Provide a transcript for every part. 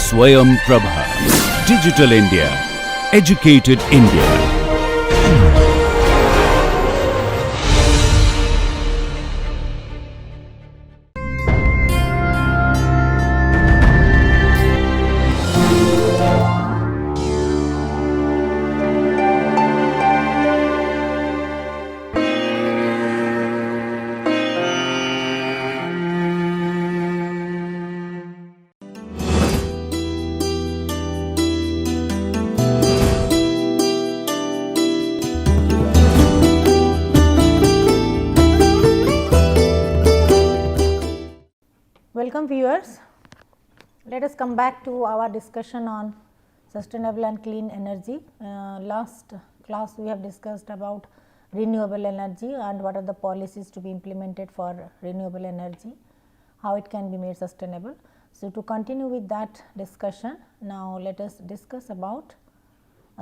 Swayam Prabha. Digital India. Educated India. Welcome viewers, let us come back to our discussion on sustainable and clean energy. Last class we have discussed about renewable energy and what are the policies to be implemented for renewable energy, how it can be made sustainable. So, to continue with that discussion, now let us discuss about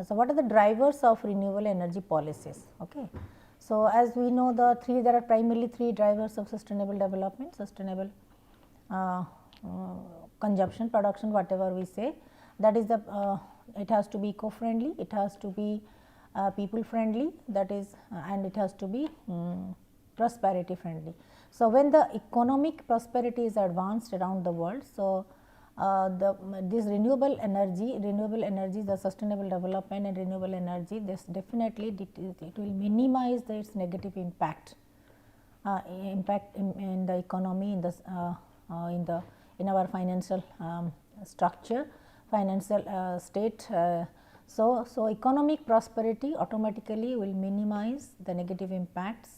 so what are the drivers of renewable energy policies. Okay. So, as we know there are primarily three drivers of sustainable development, sustainable consumption, production, whatever we say, that is the it has to be eco friendly, it has to be people friendly, that is and it has to be prosperity friendly. So, when the economic prosperity is advanced around the world, so this renewable energy, the sustainable development and renewable energy, this definitely it will minimize its negative impact in the economy, in our financial structure, financial state. So, economic prosperity automatically will minimize the negative impacts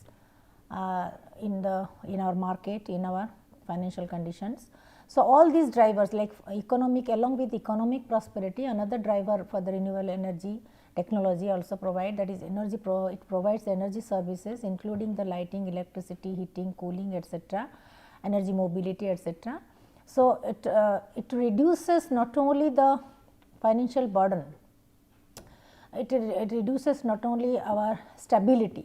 in our market, in our financial conditions. So, all these drivers like along with economic prosperity, another driver for the renewable energy technology also provide, that is it provides energy services including the lighting, electricity, heating, cooling, etc., energy mobility, etc. So, it reduces not only the financial burden, it reduces not only our stability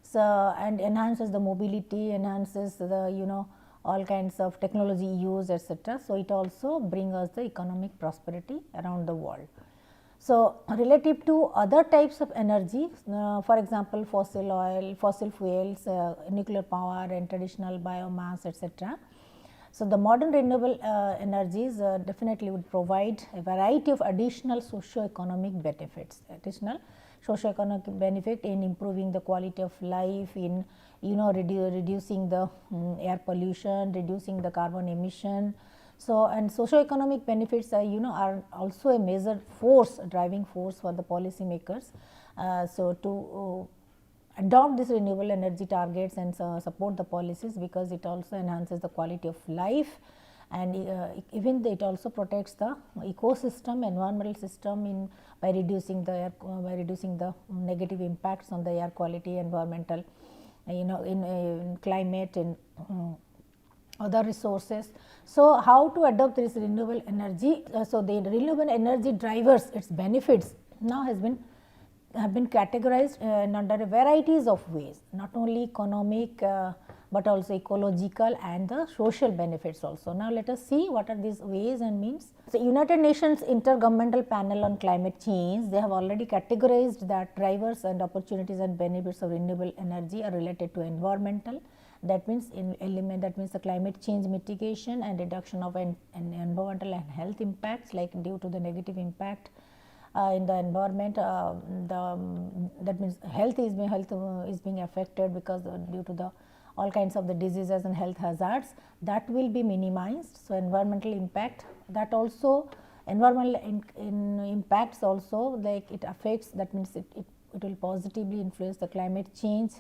so and enhances the mobility, enhances the all kinds of technology use, etc. So, it also brings us the economic prosperity around the world. So, relative to other types of energy, for example, fossil oil, fossil fuels, nuclear power and traditional biomass, etc. So, the modern renewable energies definitely would provide a variety of additional socio-economic benefits, in improving the quality of life, in reducing the air pollution, reducing the carbon emission. So, and socio-economic benefits are also a major force, driving force for the policy makers. So, to adopt this renewable energy targets and support the policies, because it also enhances the quality of life, and even it also protects the ecosystem, environmental system by reducing the negative impacts on the air quality, environmental, in climate and other resources. So, how to adopt this renewable energy? So, the renewable energy drivers, its benefits now have been categorized under varieties of ways, not only economic but also ecological and the social benefits also. Now, let us see what are these ways and means. So, United Nations Intergovernmental Panel on Climate Change, they have already categorized that drivers and opportunities and benefits of renewable energy are related to environmental, that means the climate change mitigation and reduction of environmental and health impacts, like due to the negative impact in the environment, that means health is being affected because due to the all kinds of the diseases and health hazards, that will be minimized. So, environmental impact, that also environmental impacts also, like it affects, that means it will positively influence the climate change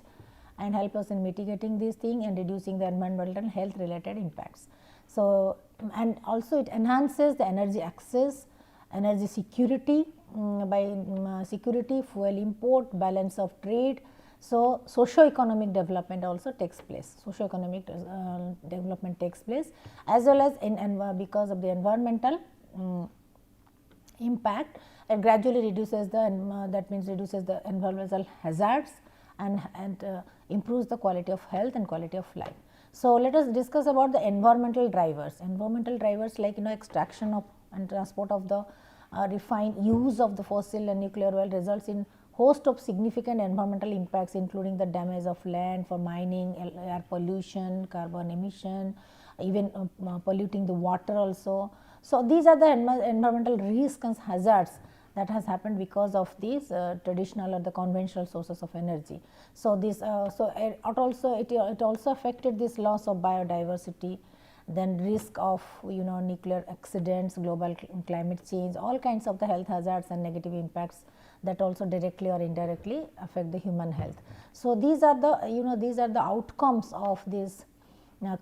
and help us in mitigating these things and reducing the environmental and health related impacts. So, and also it enhances the energy access, energy security by security, fuel import, balance of trade. So, socio-economic development also takes place, socio-economic development takes place, as well as because of the environmental impact, it gradually reduces the that means reduces the environmental hazards and improves the quality of health and quality of life. So, let us discuss about the environmental drivers. Environmental drivers like extraction of and transport of the refined use of the fossil and nuclear oil results in host of significant environmental impacts, including the damage of land for mining, air pollution, carbon emission, even polluting the water also. So, these are the environmental risks and hazards that has happened because of these traditional or the conventional sources of energy. So, this it also affected this loss of biodiversity, then risk of nuclear accidents, global climate change, all kinds of the health hazards and negative impacts that also directly or indirectly affect the human health. So, these are the these are the outcomes of this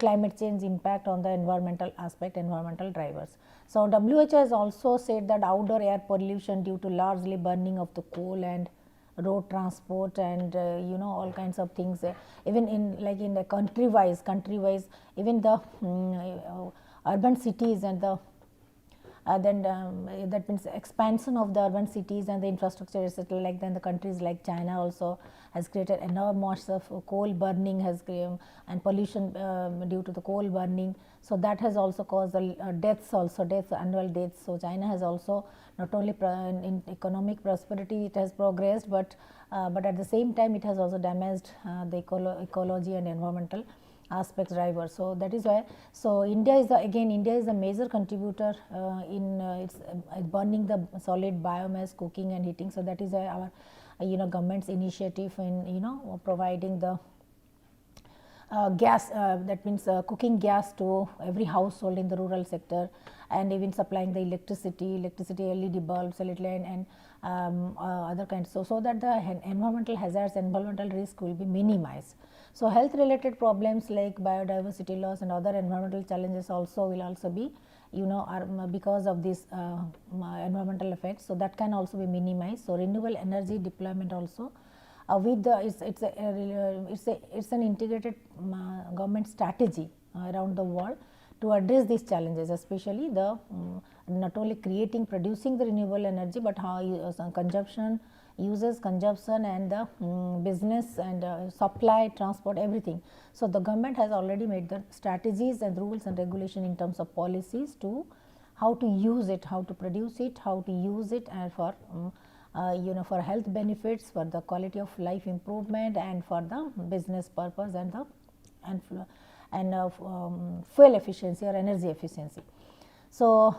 climate change impact on the environmental aspect, environmental drivers. So, WHO has also said that outdoor air pollution due to largely burning of the coal and road transport and all kinds of things, even in like in the country wise even the urban cities and the then that means expansion of the urban cities and the infrastructure etc. Like then the countries like China also has created enormous of coal burning has and pollution due to the coal burning. So, that has also caused deaths also, annual deaths. So, China has also not only in economic prosperity it has progressed, but at the same time it has also damaged the ecology and environmental aspects driver. So, that is why, so India is India is a major contributor in its burning the solid biomass, cooking and heating. So, that is why our government's initiative in providing the gas, that means cooking gas to every household in the rural sector, and even supplying the electricity, LED bulbs, and other kinds. So that the environmental hazards, environmental risk will be minimized. So, health related problems like biodiversity loss and other environmental challenges also will also be are because of this environmental effects. So, that can also be minimized. So, renewable energy deployment also with the it's an integrated government strategy around the world to address these challenges, especially the not only producing the renewable energy, but how consumption and the business and supply, transport, everything. So, the government has already made the strategies and rules and regulation in terms of policies to how to use it, how to produce it, how to use it, and for for health benefits, for the quality of life improvement, and for the business purpose and the fuel efficiency or energy efficiency. So,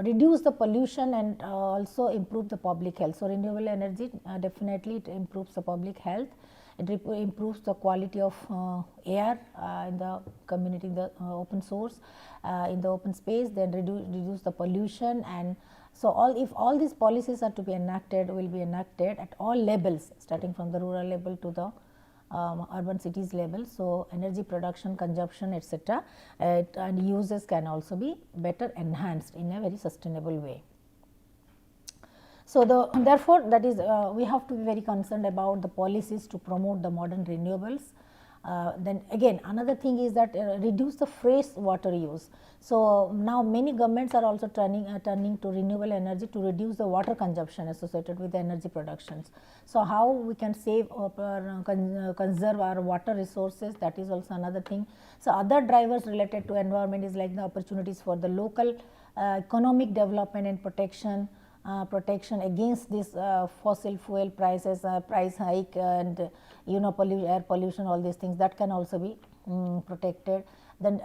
reduce the pollution and also improve the public health. So, renewable energy definitely it improves the public health. It improves the quality of air in the community, in the open source, in the open space, then reduce the pollution. And so, if all these policies are to be enacted, will be enacted at all levels, starting from the rural level to the urban cities level. So, energy production, consumption, etc. And uses can also be better enhanced in a very sustainable way. So, therefore, that is we have to be very concerned about the policies to promote the modern renewables. Then again another thing is that reduce the fresh water use. So, now many governments are also turning to renewable energy to reduce the water consumption associated with the energy productions. So, how we can save or conserve our water resources, that is also another thing. So, other drivers related to environment is like the opportunities for the local economic development and protection against this fossil fuel prices, price hike, and air pollution, all these things that can also be protected. Then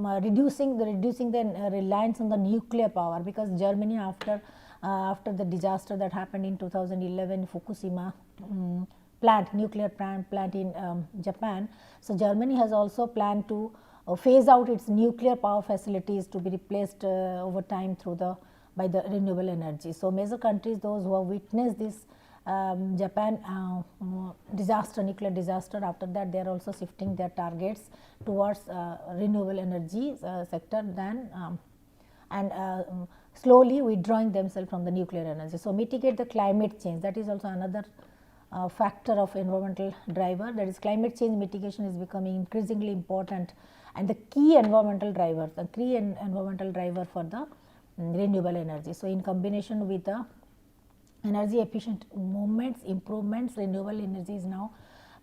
reducing the reliance on the nuclear power, because Germany after the disaster that happened in 2011 Fukushima nuclear plant in Japan. So, Germany has also planned to phase out its nuclear power facilities to be replaced over time by the renewable energy. So, major countries, those who have witnessed this Japan nuclear disaster, after that they are also shifting their targets towards renewable energy sector and slowly withdrawing themselves from the nuclear energy. So, mitigate the climate change, that is also another factor of environmental driver, that is climate change mitigation is becoming increasingly important and the key environmental driver for the renewable energy. So, in combination with the energy efficient movements, improvements, renewable energy is now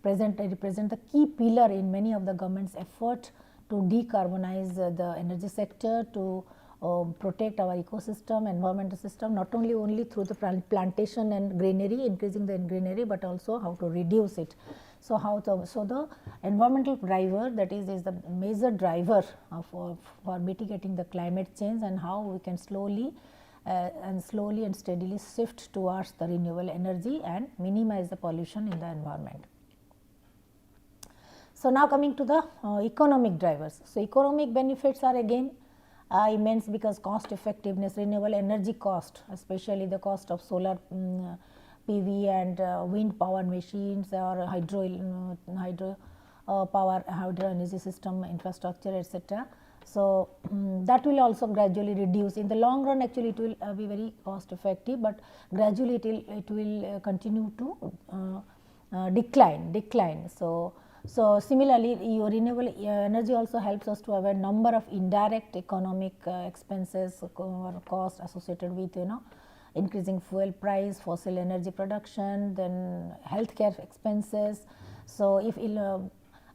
represent the key pillar in many of the government's effort to decarbonize the energy sector, to protect our ecosystem, environmental system, not only through the plantation and greenery, increasing the greenery, but also how to reduce it. So, so the environmental driver, that is the major driver for mitigating the climate change, and how we can slowly and steadily shift towards the renewable energy and minimize the pollution in the environment. So, now coming to the economic drivers. So, economic benefits are again immense, because cost effectiveness, renewable energy cost, especially the cost of solar PV and wind power machines, or hydro energy system infrastructure, etc. So, that will also gradually reduce. In the long run, actually it will be very cost effective, but gradually it will continue to decline. So, similarly, your renewable energy also helps us to have a number of indirect economic expenses or costs associated with increasing fuel price, fossil energy production, then healthcare expenses. So, if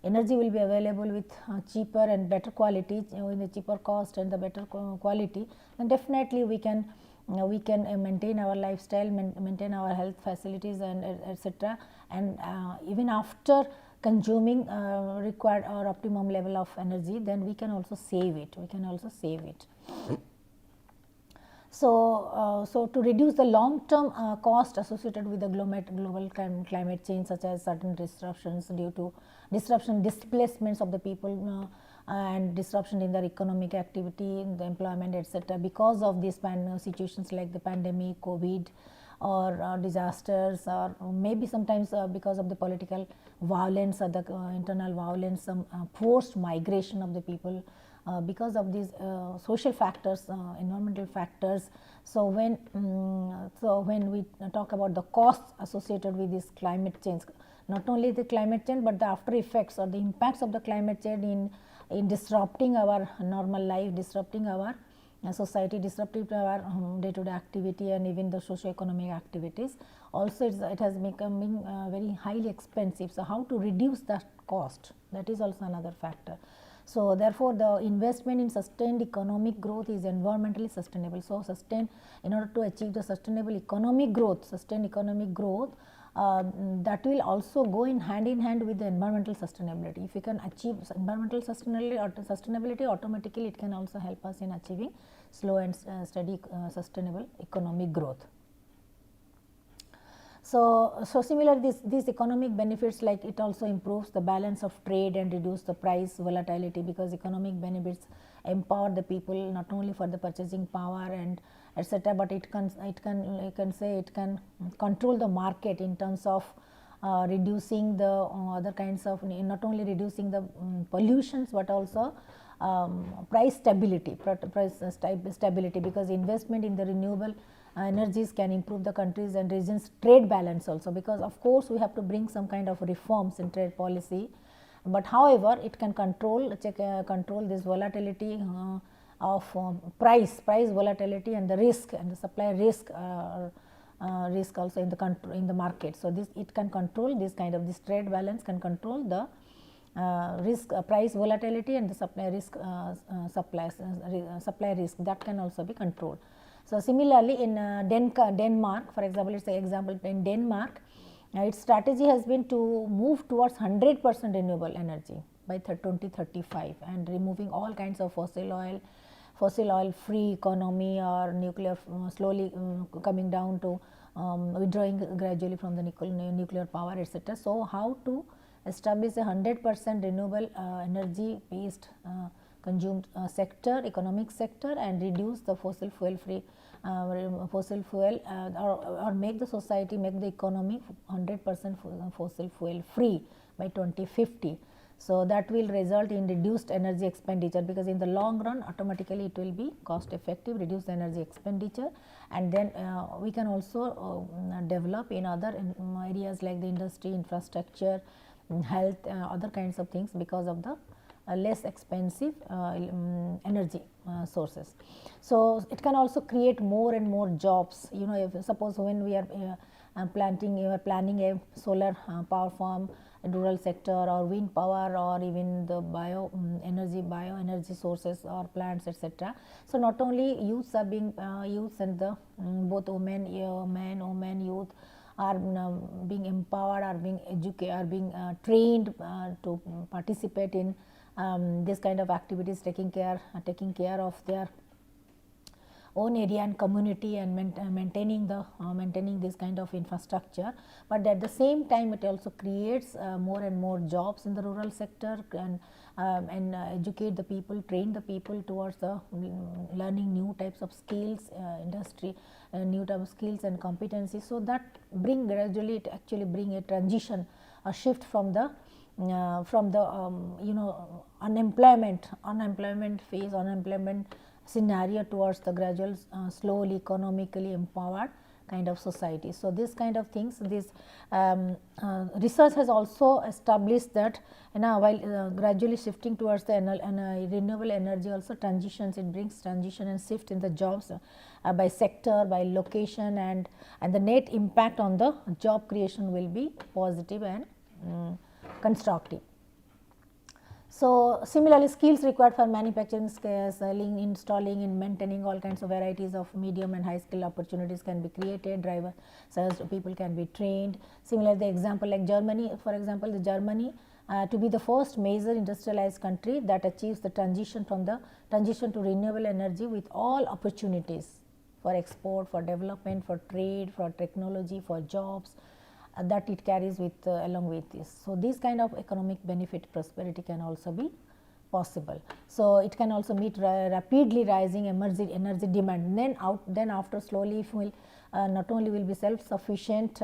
energy will be available with cheaper and better quality, with the cheaper cost and the better quality, then definitely we can maintain our lifestyle, maintain our health facilities, and etc. And even after consuming required or optimum level of energy, then we can also save it. So, to reduce the long term cost associated with the global climate change, such as certain disruptions due to displacements of the people and disruption in their economic activity, in the employment, etc. because of these situations like the pandemic, COVID, or disasters, or maybe sometimes because of the political violence or the internal violence, some forced migration of the people, because of these social factors, environmental factors. So, when we talk about the costs associated with this climate change, not only the climate change, but the after effects or the impacts of the climate change in disrupting our normal life, disrupting our society, disrupting our day-to-day activity, and even the socio-economic activities. Also, it has becoming very highly expensive. So, how to reduce that cost, that is also another factor. So, therefore, the investment in sustained economic growth is environmentally sustainable. So, in order to achieve the sustainable economic growth, that will also go in hand with the environmental sustainability. If we can achieve environmental sustainability, automatically it can also help us in achieving slow and steady sustainable economic growth. So, similarly, these economic benefits, like it also improves the balance of trade and reduce the price volatility, because economic benefits empower the people not only for the purchasing power and etc., but it can control the market in terms of reducing the other kinds of, not only reducing the pollutions, but also price stability, because investment in the renewable energies can improve the countries and regions trade balance also, because of course we have to bring some kind of reforms in trade policy, but however it can control this volatility of price volatility, and the risk and the supply risk also in the market. So, it can control this trade balance, can control the risk, price volatility, and the supply risk, that can also be controlled. So, similarly, in Denmark, for example, it is an example in Denmark, its strategy has been to move towards 100% renewable energy by 2035, and removing all kinds of fossil oil free economy, or nuclear, slowly coming down to withdrawing gradually from the nuclear power, etc. So, how to establish a 100% renewable energy based consumed sector, economic sector, and reduce the fossil fuel free or make the society, make the economy 100% fossil fuel free by 2050. So, that will result in reduced energy expenditure, because in the long run automatically it will be cost effective, reduce the energy expenditure, and then we can also develop in other areas like the industry, infrastructure, health, other kinds of things, because of the less expensive energy sources. So, it can also create more and more jobs. If suppose when we are planning a solar power farm rural sector, or wind power, or even the bioenergy sources or plants, etc. So, not only youths are being youths and the both women, youth are being empowered, are being educated, are being trained to participate in this kind of activities, taking care of their own area and community, and maintaining this kind of infrastructure. But at the same time, it also creates more and more jobs in the rural sector, and educate the people, train the people towards the learning new types of skills, new types of skills and competencies. So, that gradually it actually bring a transition, a shift from the unemployment scenario towards the gradual slowly economically empowered kind of society. So, this kind of things, this research has also established that while gradually shifting towards the renewable energy also transitions, it brings transition and shift in the jobs by sector, by location, and the net impact on the job creation will be positive and constructive. So, similarly, skills required for manufacturing, selling, installing, and maintaining all kinds of varieties of medium and high skill opportunities can be created, people can be trained. Similarly, the example like Germany, for example, the Germany to be the first major industrialized country that achieves the transition to renewable energy with all opportunities for export, for development, for trade, for technology, for jobs, that it carries with along with this. So, this kind of economic benefit prosperity can also be possible. So, it can also meet rapidly rising energy demand. Then after slowly if we will not only will be self sufficient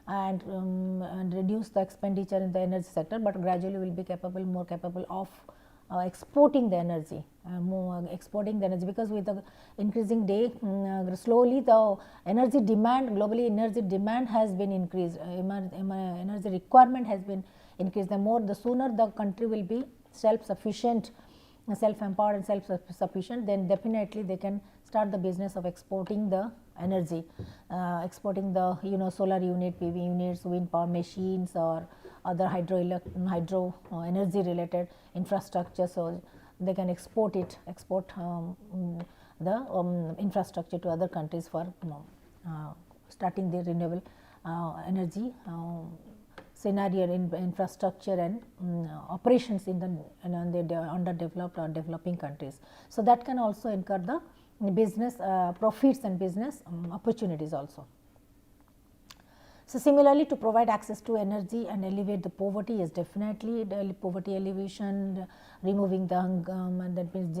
and reduce the expenditure in the energy sector, but gradually will be more capable of exporting the energy, because with the increasing day, slowly the energy demand, globally energy demand has been increased, energy requirement has been increased. The sooner the country will be self sufficient, self empowered and self sufficient, then definitely they can start the business of exporting the energy, exporting the solar unit, PV units, wind power machines, or other hydro energy related infrastructure. So, they can export the infrastructure to other countries for starting the renewable energy scenario in infrastructure and operations in the underdeveloped or developing countries. So, that can also incur the business profits and business opportunities also. So, similarly, to provide access to energy and alleviate the poverty is definitely the poverty alleviation, removing the hunger, and that means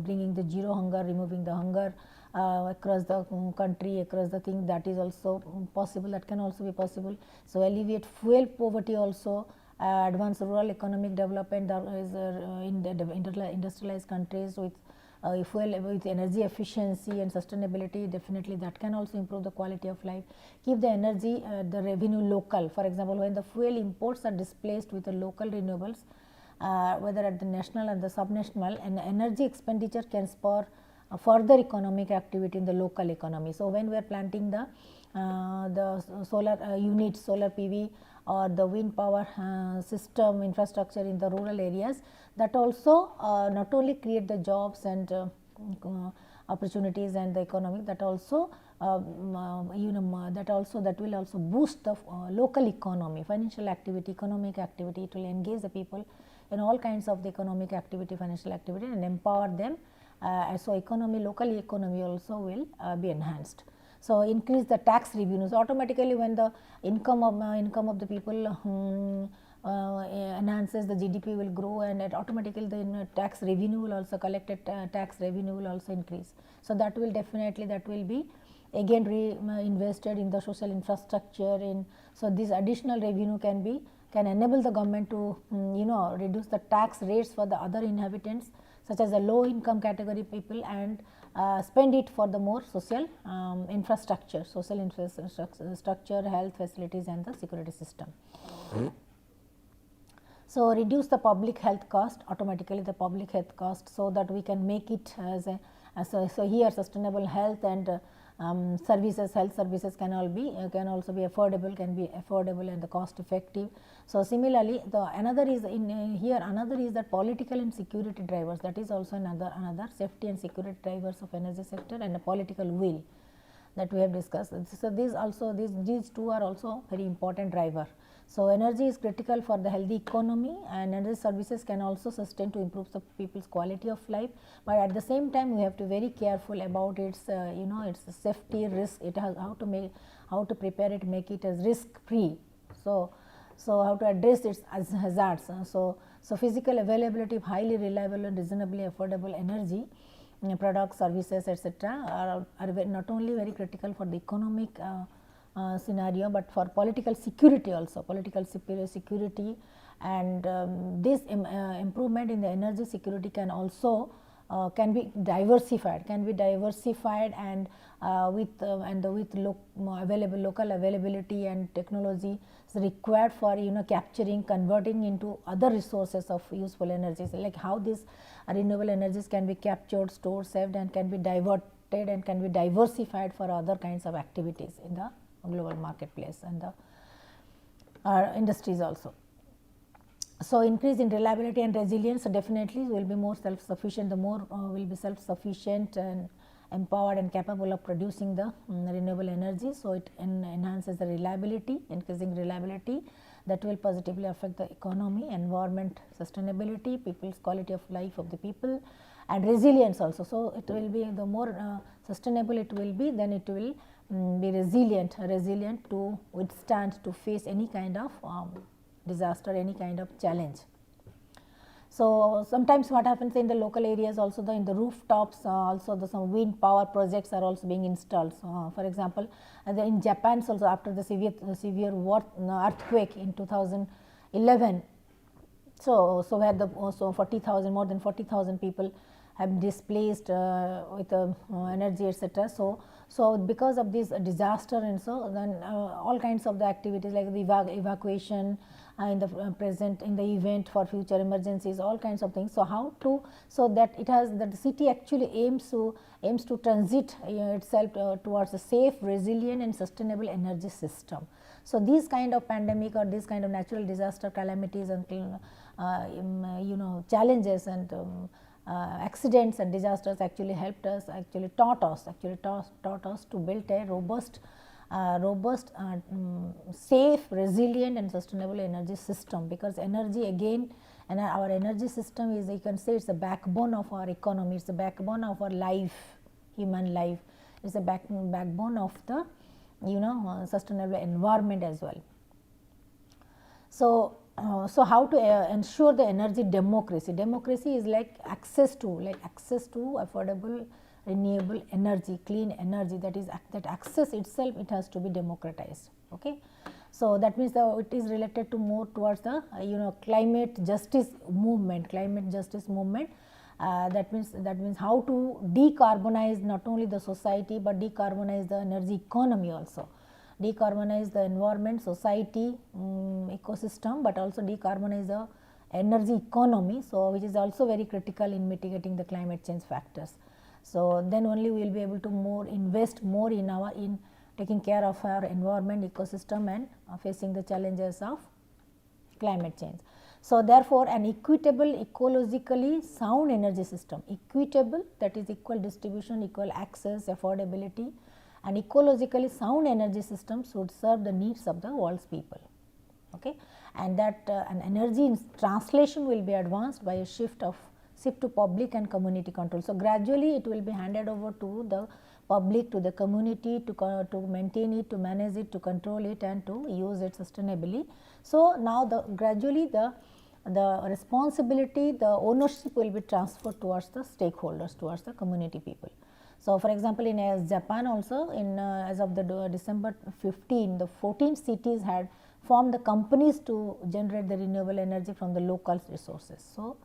bringing the zero hunger, removing the hunger across the country, across the thing, that is also possible, that can also be possible. So, alleviate fuel poverty also, advance rural economic development is in the industrialized countries with with energy efficiency and sustainability, definitely that can also improve the quality of life. Keep the energy the revenue local. For example, when the fuel imports are displaced with the local renewables, whether at the national and the subnational, and energy expenditure can spur further economic activity in the local economy. So, when we are planting the solar units, solar PV or the wind power system infrastructure in the rural areas, that also not only create the jobs and opportunities and the economic, that also that will also boost the local economy, financial activity, economic activity. It will engage the people in all kinds of the economic activity, financial activity, and empower them. So, local economy also will be enhanced. So, increase the tax revenues. Automatically, when the income of the people enhances, the GDP will grow, and automatically the tax revenue will also collected tax revenue will also increase. So, that will be again invested in the social infrastructure. So, this additional revenue can enable the government to reduce the tax rates for the other inhabitants, such as the low income category people, and spend it for the more social infrastructure, health facilities, and the security system. So, reduce the public health cost, automatically the public health cost, so that we can make it as so here sustainable health and services, health services can also be affordable and the cost effective. So, similarly, another is that political and security drivers, that is also another safety and security drivers of energy sector, and a political will that we have discussed. So, these two are also very important driver. So, energy is critical for the healthy economy, and energy services can also sustain to improve the people's quality of life, but at the same time we have to be very careful about its its safety, risk, it has how to prepare it, make it as risk free. So, how to address its hazards. So, physical availability of highly reliable and reasonably affordable energy products, services, etc. are not only very critical for the economic scenario, but for political security also, security, and this improvement in the energy security can also can be diversified and with local availability and technology is required for capturing, converting into other resources of useful energies, like how these renewable energies can be captured, stored, saved, and can be diverted and can be diversified for other kinds of activities in the global marketplace and the industries also. So, increase in reliability and resilience definitely will be more self sufficient, the more will be self sufficient and empowered and capable of producing the renewable energy. So, it enhances the reliability, increasing reliability that will positively affect the economy, environment, sustainability, people's quality of life of the people, and resilience also. So, it will be the more sustainable it will be, then it will be resilient to withstand, to face any kind of disaster, any kind of challenge. So, sometimes what happens in the local areas also, in the rooftops also some wind power projects are also being installed. So, for example, in Japan also, after the severe earthquake in 2011, so where the more than 40,000 people have displaced with energy, etc. So, because of this disaster, and so then all kinds of the activities like the evacuation in the in the event for future emergencies, all kinds of things. So, how to, so that it has, that the city actually aims to transit itself towards a safe, resilient and sustainable energy system. So, these kind of pandemic or these kind of natural disaster calamities and challenges and accidents and disasters actually helped us, taught us to build a robust, safe, resilient and sustainable energy system, because energy again, and our energy system is, you can say, it's the backbone of our economy, it's the backbone of our life, human life, it's the backbone of the sustainable environment as well. So, how to ensure the energy democracy? Democracy is like access to affordable, renewable energy, clean energy, that access itself, it has to be democratized. Okay. So, that means it is related to more towards the climate justice movement, that means how to decarbonize not only the society, but decarbonize the energy economy also, decarbonize the environment, society, ecosystem, but also decarbonize the energy economy. So, which is also very critical in mitigating the climate change factors. So, then only we will be able to invest more in taking care of our environment, ecosystem, and facing the challenges of climate change. So, therefore, an equitable, ecologically sound energy system, equitable, that is equal distribution, equal access, affordability, and ecologically sound energy system should serve the needs of the world's people. Okay. And that an energy translation will be advanced by a shift to public and community control. So, gradually it will be handed over to the public, to the community, to maintain it, to manage it, to control it, and to use it sustainably. So, now gradually the responsibility, the ownership will be transferred towards the stakeholders, towards the community people. So, for example, in Japan also, as of the December 15, the 14 cities had formed the companies to generate the renewable energy from the local resources. So,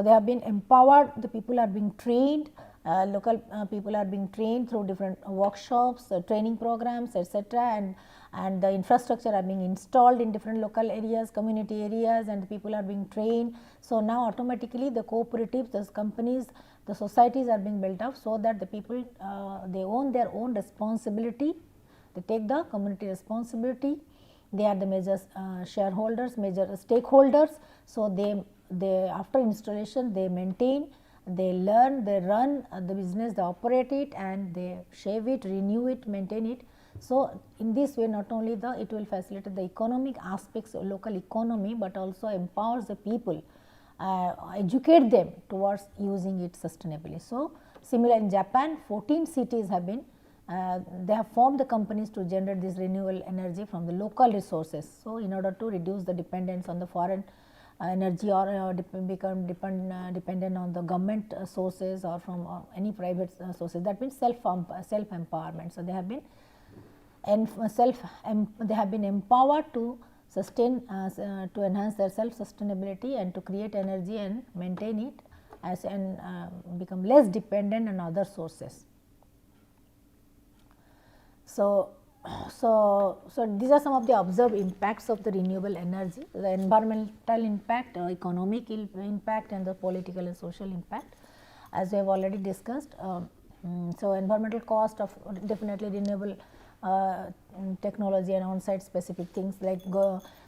they have been empowered, the people are being trained, local people are being trained through different workshops, training programs, etc., and the infrastructure are being installed in different local areas, community areas, and the people are being trained. So, now automatically the cooperatives, the companies, the societies are being built up, so that the people they own their own responsibility, they take the community responsibility, they are the major shareholders, major stakeholders. So, they after installation they maintain, they learn, they run the business, they operate it, and they shave it, renew it, maintain it. So, in this way not only it will facilitate the economic aspects of local economy, but also empowers the people, educate them towards using it sustainably. So, similar in Japan, 14 cities have been they have formed the companies to generate this renewable energy from the local resources. So, in order to reduce the dependence on the foreign energy, or become dependent on the government sources or from any private sources, that means self empowerment. So, they have been empowered to sustain to enhance their self sustainability and to create energy and maintain it as and become less dependent on other sources. So, these are some of the observed impacts of the renewable energy: the environmental impact, economic impact, and the political and social impact, as we have already discussed. So, environmental cost of definitely renewable technology and on-site specific things like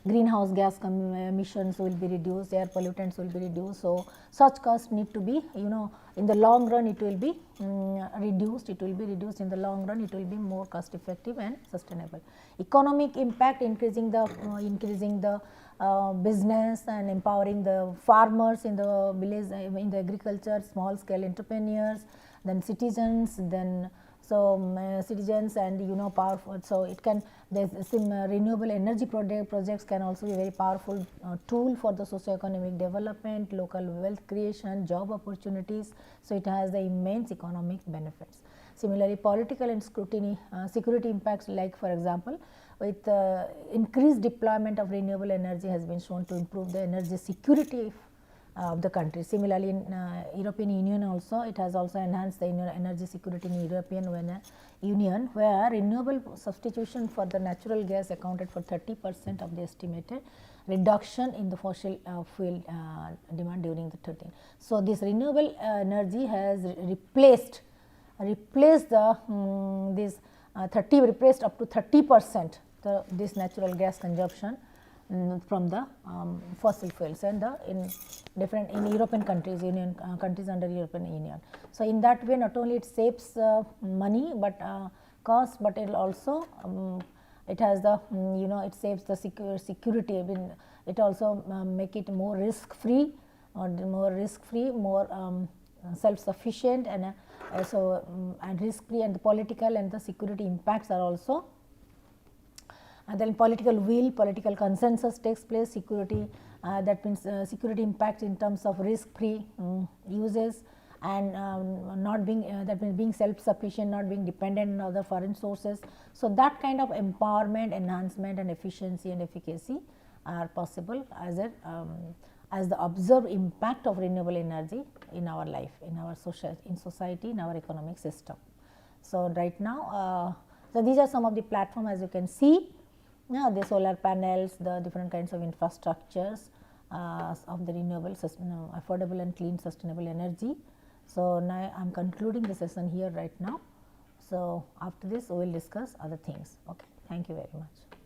greenhouse gas emissions will be reduced, air pollutants will be reduced. So, such costs need to be, in the long run it will be reduced, in the long run it will be more cost effective and sustainable. Economic impact: increasing the business and empowering the farmers in the village, in the agriculture, small scale entrepreneurs, then citizens, then citizens and powerful. So, it can some renewable energy projects can also be a very powerful tool for the socio-economic development, local wealth creation, job opportunities. So, it has the immense economic benefits. Similarly, political and security impacts, like for example, with increased deployment of renewable energy has been shown to improve the energy security of the country. Similarly, in European Union also, it has also enhanced the energy security in European Union, where renewable substitution for the natural gas accounted for 30% of the estimated reduction in the fossil fuel demand during the 13. So, this renewable energy has replaced the replaced up to 30% this natural gas consumption from the fossil fuels, and in European countries, countries under European Union. So, in that way not only it saves money, but cost, but it also it has the it saves the security. I mean, it also make it more risk free, more self sufficient, and and risk free, and the political and the security impacts are also. And then political will, political consensus takes place, security that means security impact in terms of risk free uses, and not being that means being self sufficient, not being dependent on other foreign sources. So, that kind of empowerment, enhancement, and efficiency and efficacy are possible as the observed impact of renewable energy in our life, in our society, in our economic system. So, right now, so these are some of the platforms, as you can see. Now, the solar panels, the different kinds of infrastructures of the renewable, affordable and clean sustainable energy. So, now I am concluding the session here right now. So, after this we will discuss other things. Okay. Thank you very much.